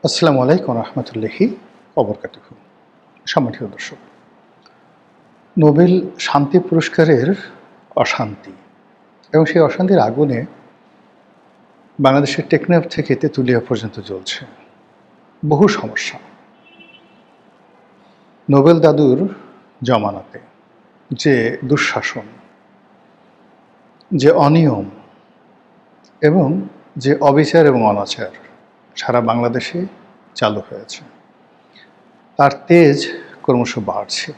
আসসালামু আলাইকুম রহমতুল্লাহি ওবরকাতুহু। সম্মানিত দর্শক, নোবেল শান্তি পুরস্কারের অশান্তি এবং সেই অশান্তির আগুনে বাংলাদেশের টেকনাফ থেকে তেঁতুলিয়া পর্যন্ত জ্বলছে বহু সমস্যা। নোবেল দাদুর জমানাতে যে দুঃশাসন, যে অনিয়ম এবং যে অবিচার এবং অনাচার সারা বাংলাদেশে চালু হয়েছে, তার তেজ ক্রমশ বাড়ছে।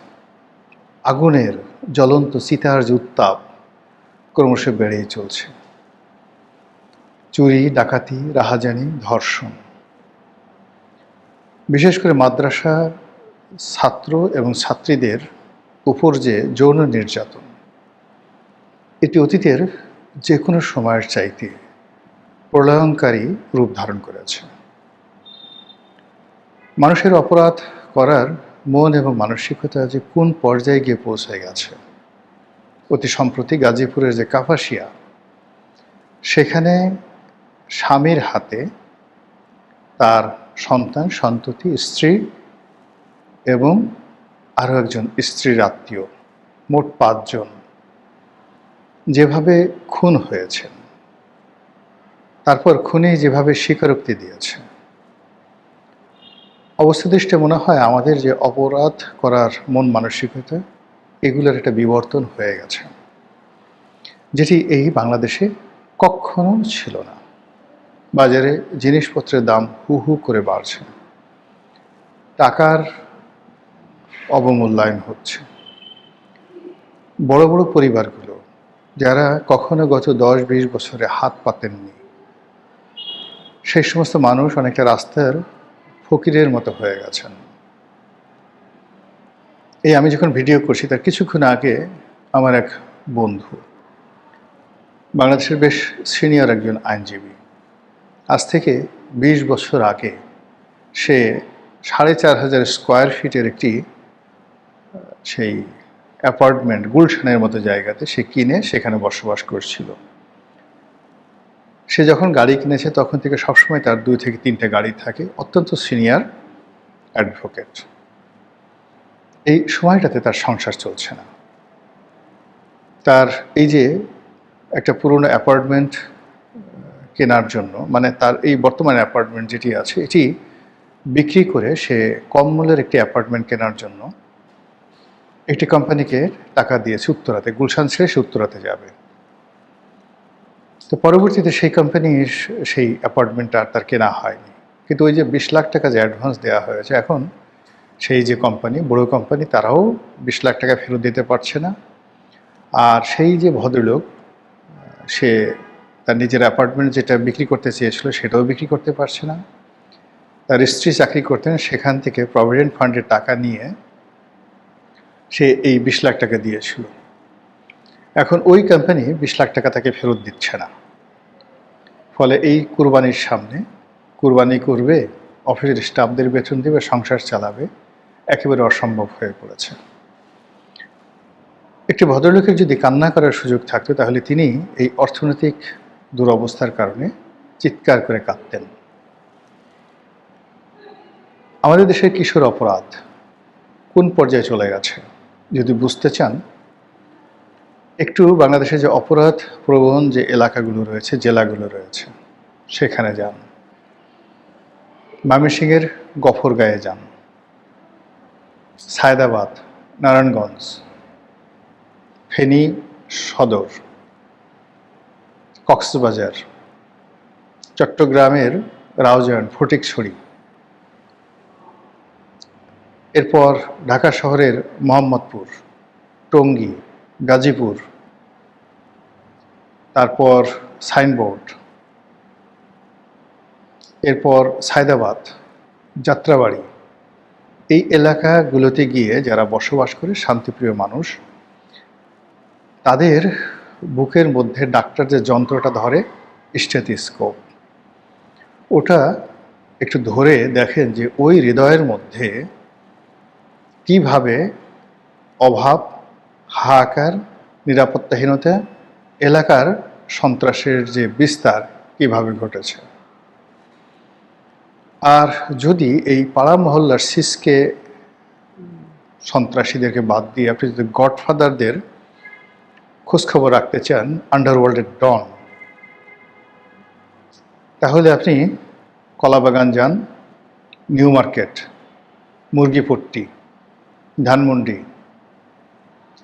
আগুনের জ্বলন্ত চিতার যে উত্তাপ ক্রমশ বেড়েই চলছে। চুরি, ডাকাতি, রাহাজানি, ধর্ষণ, বিশেষ করে মাদ্রাসা ছাত্র এবং ছাত্রীদের উপর যে যৌন নির্যাতন, এটি অতীতের যে কোনো সময়ের চাইতে প্রলয়ঙ্কারী রূপ ধারণ করেছে। মানুষের অপরাধ করার মন এবং মানসিকতা যে কোন পর্যায়ে গিয়ে পৌঁছে গেছে। অতি সম্প্রতি গাজীপুরের যে কাপাসিয়া, সেখানে স্বামীর হাতে তার সন্তান, সন্ততি, স্ত্রী এবং আরও একজন স্ত্রীর আত্মীয়, মোট ৫ জন যেভাবে খুন হয়েছেন, তারপর খুনি যেভাবে স্বীকারোক্তি দিয়েছে, অবস্থাদৃষ্টে মনে হয় আমাদের যে অপরাধ করার মন মানসিকতা, এগুলোর একটা বিবর্তন হয়ে গেছে, যেটি এই বাংলাদেশে কখনো ছিল না। বাজারে জিনিসপত্রের দাম হু হু করে বাড়ছে, টাকার অবমূল্যায়ন হচ্ছে। বড় বড় পরিবারগুলো যারা কখনো গত ১০-২০ বছরে হাত পাতেননি, সেই সমস্ত মানুষ অনেকটা রাস্তার ফকিরের মতো হয়ে গেছেন। এই আমি যখন ভিডিও করছি তার কিছুক্ষণ আগে আমার এক বন্ধু, বাংলাদেশের বেশ সিনিয়র একজন আইনজীবী, আজ থেকে ২০ বছর আগে সে ৪,৫০০ স্কোয়ার ফিটের একটি সেই অ্যাপার্টমেন্ট গুলশানের মতো জায়গাতে সে কিনে সেখানে বসবাস করছিল। সে যখন গাড়ি কিনেছে তখন থেকে সবসময় তার ২ থেকে ৩টে গাড়ি থাকে। অত্যন্ত সিনিয়র অ্যাডভোকেট। এই সময়টাতে তার সংসার চলছে না। তার এই যে একটা পুরনো অ্যাপার্টমেন্ট কেনার জন্য, মানে তার এই বর্তমান অ্যাপার্টমেন্ট যেটি আছে এটি বিক্রি করে সে কম মূল্যের একটি অ্যাপার্টমেন্ট কেনার জন্য একটি কোম্পানিকে টাকা দিয়েছে উত্তরাতে, গুলশান ছেড়ে সে উত্তরাতে যাবে। তো পরবর্তীতে সেই কোম্পানির সেই অ্যাপার্টমেন্টটা তার কেনা হয়নি, কিন্তু ওই যে ২০ লাখ টাকা যে অ্যাডভান্স দেওয়া হয়েছে, এখন সেই যে কোম্পানি, বড় কোম্পানি, তারাও ২০ লাখ টাকা ফেরত দিতে পারছে না। আর সেই যে ভদ্রলোক, সে তার নিজের অ্যাপার্টমেন্ট যেটা বিক্রি করতে চেয়েছিল সেটাও বিক্রি করতে পারছে না। তার স্ত্রী চাকরি করতেন, সেখান থেকে প্রভিডেন্ট ফান্ডের টাকা নিয়ে সে এই ২০ লাখ টাকা দিয়েছিল। এখন ওই কোম্পানি ২০ লাখ টাকা তাকে ফেরত দিচ্ছে না। ফলে এই কুরবানির সামনে, কুরবানি করবে, অফিসের স্টাফদের বেতন দেবে, সংসার চালাবে, একেবারে অসম্ভব হয়ে পড়েছে। একটি ভদ্রলোকের যদি কান্না করার সুযোগ থাকতো তাহলে তিনি এই অর্থনৈতিক দুরবস্থার কারণে চিৎকার করে কাঁদতেন। আমাদের দেশের কিশোর অপরাধ কোন পর্যায়ে চলে গেছে যদি বুঝতে চান, একটু বাংলাদেশের যে অপরাধ প্রবণ যে এলাকাগুলো রয়েছে, জেলাগুলো রয়েছে, সেখানে যান। ময়মনসিংহের গফরগাঁয়ে যান, সায়দাবাদ, নারায়ণগঞ্জ, ফেনী সদর, কক্সবাজার, চট্টগ্রামের রাউজান, ফটিকছড়ি, এরপর ঢাকা শহরের মোহাম্মদপুর, টঙ্গী, গাজীপুর, তারপর সাইনবোর্ড, এরপর সায়দাবাদ, যাত্রাবাড়ি, এই এলাকাগুলোতে গিয়ে যারা বসবাস করে শান্তিপ্রিয় মানুষ, তাদের বুকের মধ্যে ডাক্তার যে যন্ত্রটা ধরে, স্টেথোস্কোপ, ওটা একটু ধরে দেখেন যে ওই হৃদয়ের মধ্যে কিভাবে অভাব, হাহাকার, নিরাপত্তাহীনতা, এলাকার সন্ত্রাসের যে বিস্তার কিভাবে ঘটেছে। আর যদি এই পাড়া মহল্লার সিসকে সন্ত্রাসীদেরকে বাদ দিয়ে আপনি যদি গডফাদারদের খোঁজখবর রাখতে চান, আন্ডারওয়ার্ল্ডের ডন, তাহলে আপনি কলাবাগান যান, নিউ মার্কেট, মুরগিপট্টি, ধানমন্ডি,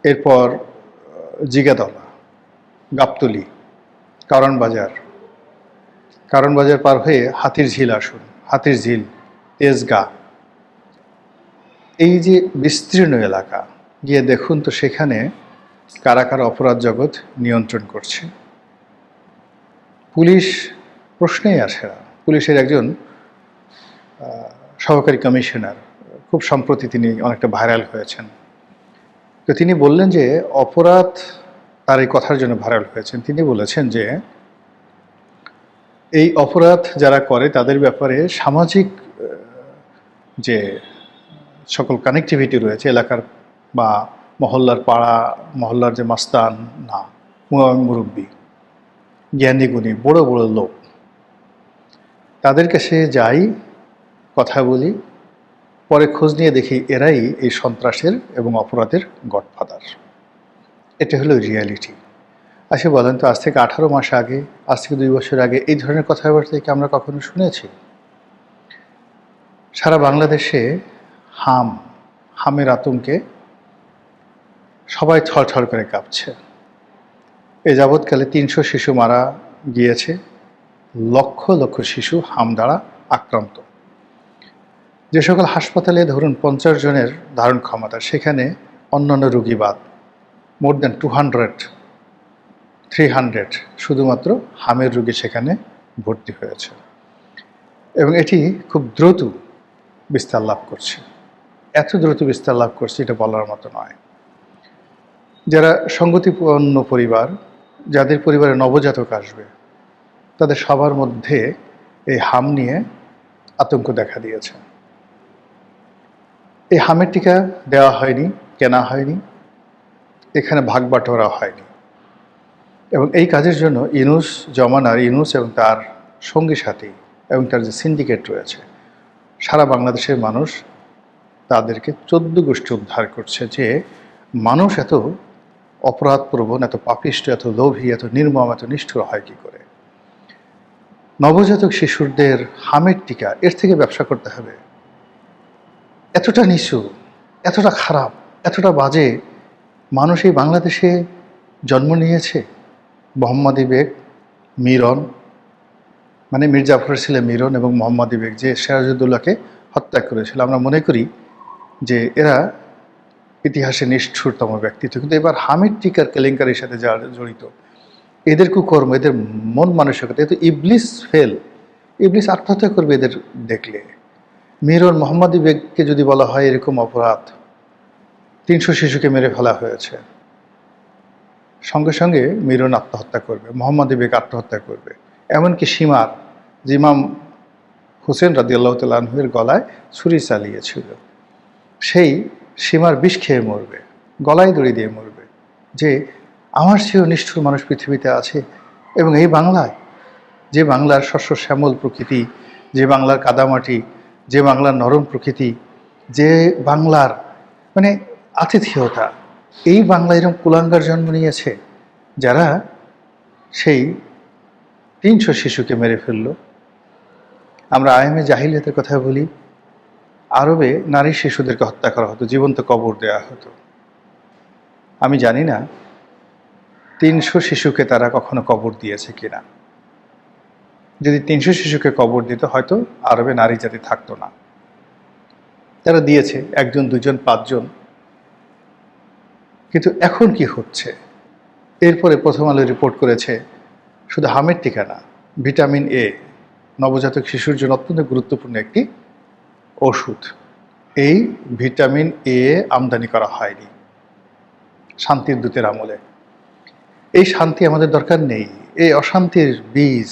এরপর জিগাতলা, গাবতলী, কারণ বাজার পার হয়ে হাতির ঝিল আসুন, হাতির ঝিল, তেজগাঁ, এই যে বিস্তীর্ণ এলাকা গিয়ে দেখুন তো সেখানে কারা কারা অপরাধ জগৎ নিয়ন্ত্রণ করছে। পুলিশ প্রশ্নেই আসে না। পুলিশের একজন সহকারী কমিশনার, খুব সম্প্রতি তিনি অনেকটা ভাইরাল হয়েছেন, তো তিনি বললেন যে অপরাধ, তার এই কথার জন্য ভাইরাল হয়েছেন, তিনি বলেছেন যে এই অপরাধ যারা করে তাদের ব্যাপারে সামাজিক যে সকল কানেক্টিভিটি রয়েছে এলাকার বা মহল্লার পাড়া মহল্লার যে মাস্তান না মুরব্বী জ্ঞানী গুণী বড় বড় লোক, তাদের কাছে যাই, কথা বলি, পরে খোঁজ নিয়ে দেখি এরাই এই সন্ত্রাসের এবং অপরাধের গডফাদার। এটা হলো রিয়ালিটি। আচ্ছা বলেন তো, আজ থেকে 18 মাস আগে, আজ থেকে 2 বছর আগে এই ধরনের কথাবার্তা কি আমরা কখনো শুনেছি? সারা বাংলাদেশে হামের আতঙ্কে সবাই থরথর করে কাঁপছে। এ যাবৎকালে 300 শিশু মারা গিয়েছে, লক্ষ লক্ষ শিশু হাম দ্বারা আক্রান্ত। যে সকল হাসপাতালে ধরুন 50 জনের ধারণ ক্ষমতা, সেখানে অন্যান্য রোগী বাদ মোর দ্যান 200-300 শুধুমাত্র হামের রোগী সেখানে ভর্তি হয়েছে, এবং এটি খুব দ্রুত বিস্তার লাভ করছে। এত দ্রুত বিস্তার লাভ করছে এটা বলার মতো নয়। যারা সঙ্গতিপূর্ণ পরিবার, যাদের পরিবারে নবজাতক আসবে, তাদের সবার মধ্যে এই হাম নিয়ে আতঙ্ক দেখা দিয়েছে। এই হামের টিকা দেওয়া হয়নি, কেনা হয়নি, এখানে ভাগ বাটোয়ারা হয়নি, এবং এই কাজের জন্য ইউনূস এবং তার সঙ্গী সাথী এবং তার যে সিন্ডিকেট রয়েছে, সারা বাংলাদেশের মানুষ তাদেরকে 14 গোষ্ঠী উদ্ধার করছে যে মানুষ এত অপরাধপ্রবণ, এত পাপিষ্ট, এত লোভী, এত নির্মম, এত নিষ্ঠুর হয় কি করে। নবজাতক শিশুদের হামের টিকা, এর থেকে ব্যবসা করতে হবে? এতটা নিচু, এতটা খারাপ, এতটা বাজে মানুষ এই বাংলাদেশে জন্ম নিয়েছে। মোহাম্মদী বেগ, মিরন, মানে মীর জাফরের ছেলে মিরন এবং মোহাম্মদী বেগ যে সিরাজউদ্দৌলাকে হত্যা করেছিল, আমরা মনে করি যে এরা ইতিহাসে নিষ্ঠুরতম ব্যক্তিত্ব, কিন্তু এবার হামিদ টিকার কেলেঙ্কারির সাথে যারা জড়িত, এদের কুকর্ম, এদের মন মানসিকতা, এত ইবলিস ফেল, ইবলিস আত্মহত্যা করবে এদের দেখলে। মিরন, মোহাম্মদী বেগকে যদি বলা হয় এরকম অপরাধ, 300 শিশুকে মেরে ফেলা হয়েছে, সঙ্গে সঙ্গে মিরন আত্মহত্যা করবে, মোহাম্মদী বেগ আত্মহত্যা করবে। এমনকি সীমার, যে ইমাম হুসেন রাদিয়াল্লাহু তাআলা আনহুর গলায় ছুরি চালিয়েছিল, সেই সীমার বিষ খেয়ে মরবে, গলায় দড়ি দিয়ে মরবে, যে আমার চেয়েও নিষ্ঠুর মানুষ পৃথিবীতে আছে। এবং এই বাংলায়, যে বাংলার শস্য শ্যামল প্রকৃতি, যে বাংলার কাদামাটি, যে বাংলার নরম প্রকৃতি, যে বাংলার মানে আতিথেয়তা, এই বাংলা এরকম কুলাঙ্গার জন্ম নিয়েছে যারা সেই 300 শিশুকে মেরে ফেলল। আমরা আইএমএ জাহিলিয়াতের কথা বলি, আরবে নারী শিশুদেরকে হত্যা করা হতো, জীবন্ত কবর দেওয়া হতো। আমি জানি না 300 শিশুকে তারা কখনো কবর দিয়েছে কিনা। যদি 300 শিশুকে কবর দিত, হয়তো আরবে নারী জাতি থাকতো না। তারা দিয়েছে 1 জন 2 জন 5 জন। কিন্তু এখন কি হচ্ছে? এরপরে প্রথম আলো রিপোর্ট করেছে শুধু হামের টিকা না, ভিটামিন এ, নবজাতক শিশুর জন্য অত্যন্ত গুরুত্বপূর্ণ একটি ওষুধ, এই ভিটামিন এ আমদানি করা হয়নি শান্তির দূতের আমলে। এই শান্তি আমাদের দরকার নেই। এই অশান্তির বীজ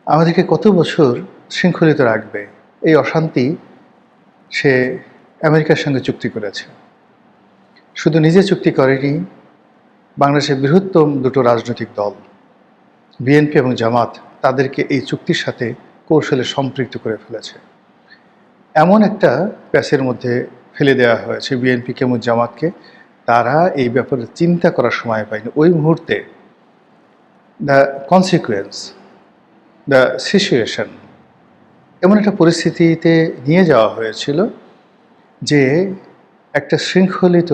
আমাদেরকে কত বছর শৃঙ্খলিত রাখবে? এই অশান্তি সে আমেরিকার সঙ্গে চুক্তি করেছে। শুধু নিজে চুক্তি করেনি, বাংলাদেশের বৃহত্তম 2টো রাজনৈতিক দল বিএনপি এবং জামাত তাদেরকে এই চুক্তির সাথে কৌশলে সম্পৃক্ত করে ফেলেছে। এমন একটা প্যাচের মধ্যে ফেলে দেওয়া হয়েছে বিএনপিকে এবং জামাতকে, তারা এই ব্যাপারে চিন্তা করার সময় পায়নি। ওই মুহূর্তে দ্য কনসিকুয়েন্স, দ্য সিচুয়েশন এমন একটা পরিস্থিতিতে নিয়ে যাওয়া হয়েছিল যে একটা শৃঙ্খলিত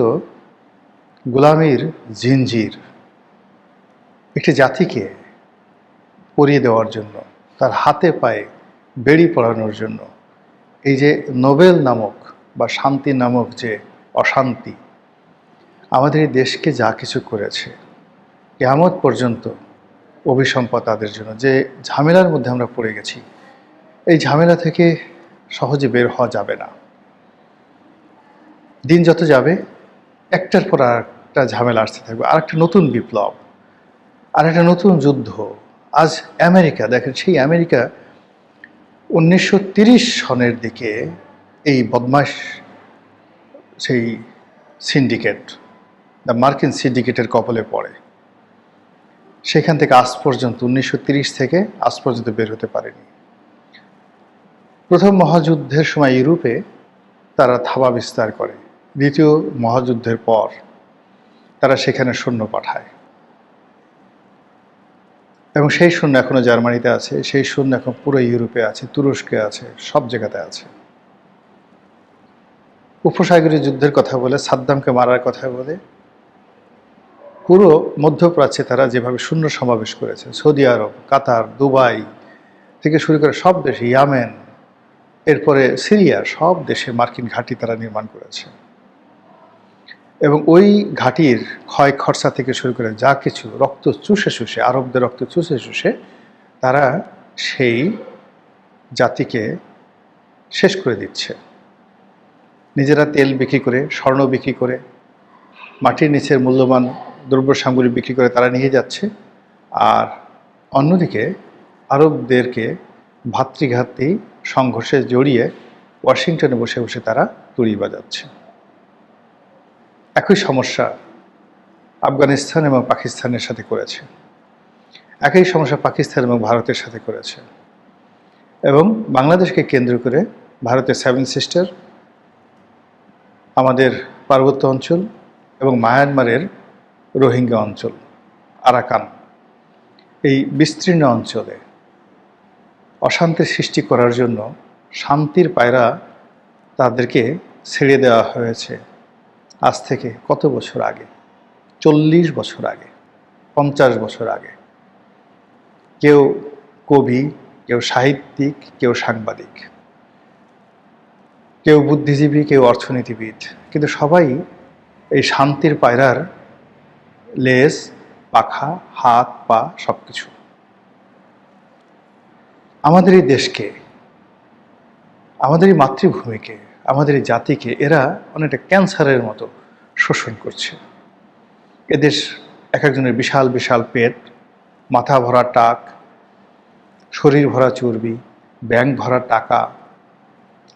গোলামির জিঞ্জির একটি জাতিকে পরিয়ে দেওয়ার জন্য, তার হাতে পায়ে বেড়ি পড়ানোর জন্য এই যে নোবেল নামক বা শান্তি নামক যে অশান্তি আমাদের এই দেশকে যা কিছু করেছে, কিয়ামত পর্যন্ত অভিসম্পাদ তাদের জন্য, যে ঝামেলার মধ্যে আমরা পড়ে গেছি, এই ঝামেলা থেকে সহজে বের হওয়া যাবে না। দিন যত যাবে একটার পর আর একটা ঝামেলা আসতে থাকবে, আর একটা নতুন বিপ্লব, আর একটা নতুন যুদ্ধ। আজ আমেরিকা দেখেন, সেই আমেরিকা 1930 সনের দিকে এই বদমাশ সেই সিন্ডিকেট, দ্য মার্কিন সিন্ডিকেটের কবলে পড়ে। সেখান থেকে আজ পর্যন্ত 1930 থেকে আজ পর্যন্ত বের হতে পারেনি। প্রথম মহাযুদ্ধের সময় ইউরোপে তারা থাবা বিস্তার করে, দ্বিতীয় মহাযুদ্ধের পর তারা সেখানে সৈন্য পাঠায় এবং সেই সৈন্য এখনো জার্মানিতে আছে, সেই সৈন্য এখন পুরো ইউরোপে আছে, তুরস্কে আছে, সব জায়গাতে আছে। উপসাগরীয় যুদ্ধের কথা বলে, সাদ্দামকে মারার কথা বলে পুরো মধ্যপ্রাচ্যে তারা যেভাবে সৈন্য সমাবেশ করেছে, সৌদি আরব, কাতার, দুবাই থেকে শুরু করে সব দেশে, ইয়ামেন, এরপরে সিরিয়া, সব দেশে মার্কিন ঘাঁটি তারা নির্মাণ করেছে এবং ওই ঘাঁটির ক্ষয় খরচা থেকে শুরু করে যা কিছু রক্ত চুষে চুষে, আরবদের রক্ত চুষে চুষে তারা সেই জাতিকে শেষ করে দিচ্ছে। নিজেরা তেল বিক্রি করে, স্বর্ণ বিক্রি করে, মাটির নিচের মূল্যবান দ্রব্য সামগ্রী বিক্রি করে তারা নিয়ে যাচ্ছে, আর অন্যদিকে আরবদেরকে ভাতৃঘাতী সংঘর্ষে জড়িয়ে ওয়াশিংটনে বসে বসে তারা তুড়ি বাজাচ্ছে। একই সমস্যা আফগানিস্তান এবং পাকিস্তানের সাথে করেছে, একই সমস্যা পাকিস্তান এবং ভারতের সাথে করেছে, এবং বাংলাদেশকে কেন্দ্র করে ভারতের 7 সিস্টার, আমাদের পার্বত্য অঞ্চল এবং মায়ানমারের রোহিঙ্গা অঞ্চল, আরাকান, এই বিস্তীর্ণ অঞ্চলে অশান্তির সৃষ্টি করার জন্য শান্তির পায়রা তাদেরকে ছেড়ে দেওয়া হয়েছে আজ থেকে কত বছর আগে, 40 বছর আগে, 50 বছর আগে। কেউ কবি, কেউ সাহিত্যিক, কেউ সাংবাদিক, কেউ বুদ্ধিজীবী, কেউ অর্থনীতিবিদ, কিন্তু সবাই এই শান্তির পায়রার লেজ, পাখা, হাত, পা সব কিছু। আমাদের এই দেশকে, আমাদের এই মাতৃভূমিকে, আমাদের এই জাতিকে এরা অনেকটা ক্যান্সারের মতো শোষণ করছে। এদের এক একজনের বিশাল বিশাল পেট, মাথা ভরা টাক, শরীর ভরা চর্বি, ব্যাংক ভরা টাকা,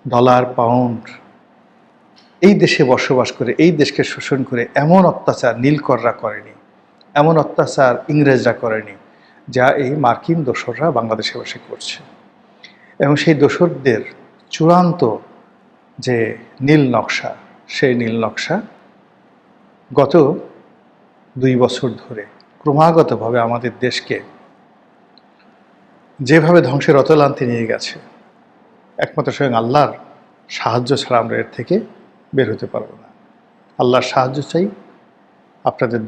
ডলার, পাউন্ড, এই দেশে বসবাস করে এই দেশকে শোষণ করে এমন অত্যাচার নীলকররা করেনি, এমন অত্যাচার ইংরেজরা করেনি, যা এই মার্কিন দোসররা বাংলাদেশে বসে করছে। এবং সেই দোসরদের চূড়ান্ত যে নীল নকশা, সেই নীল নকশা গত 2 বছর ধরে ক্রমাগতভাবে আমাদের দেশকে যেভাবে ধ্বংসের অতলান্তে নিয়ে গেছে, একমাত্র স্বয়ং আল্লাহর সাহায্য ছাড়া আমরা এর থেকে বের হতে পারবো না। আল্লাহর সাহায্য চাই, আপনাদের